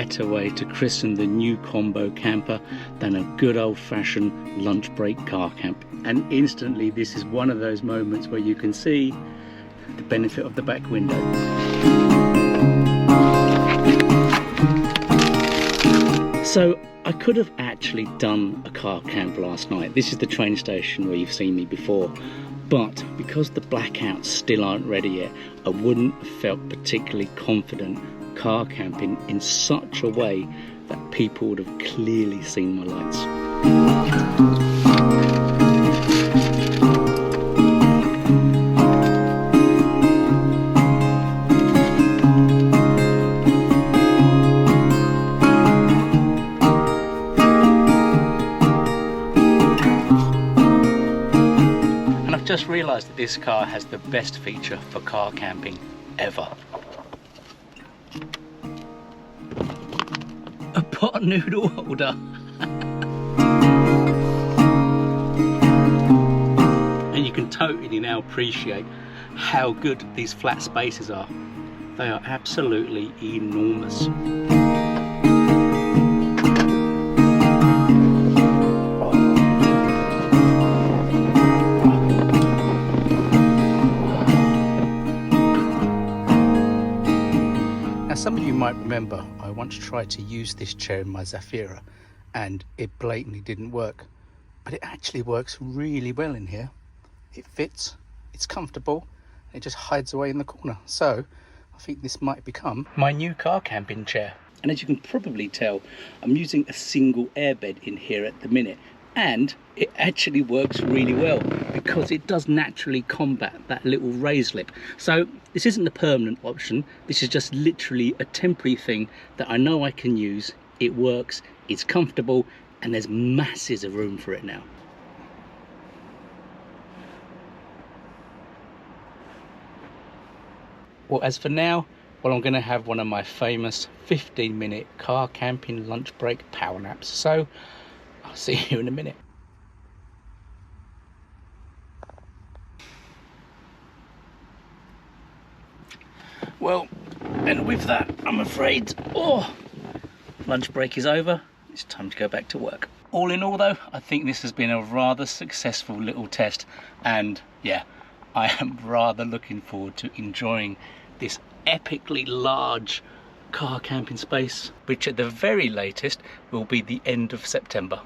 better way to christen the new combo camper than a good old-fashioned lunch break car camp. And instantly this is one of those moments where you can see the benefit of the back window. So I could have actually done a car camp last night. This is the train station where you've seen me before, but because the blackouts still aren't ready yet, I wouldn't have felt particularly confident car camping in such a way that people would have clearly seen my lights. Just realised that this car has the best feature for car camping ever. A pot noodle holder. And you can totally now appreciate how good these flat spaces are. They are absolutely enormous. Some of you might remember I once tried to use this chair in my Zafira and it blatantly didn't work, but it actually works really well in here. It fits, it's comfortable, and it just hides away in the corner. So I think this might become my new car camping chair. And as you can probably tell, I'm using a single airbed in here at the minute, and it actually works really well because it does naturally combat that little raised lip. So this isn't the permanent option, this is just literally a temporary thing that I know I can use. It works, it's comfortable, and there's masses of room for it now. Well, as for now, well, I'm going to have one of my famous 15-minute car camping lunch break power naps. So I'll see you in a minute. Well, and with that, I'm afraid, lunch break is over. It's time to go back to work. All in all though, I think this has been a rather successful little test, and yeah, I am rather looking forward to enjoying this epically large car camping space, which at the very latest will be the end of September.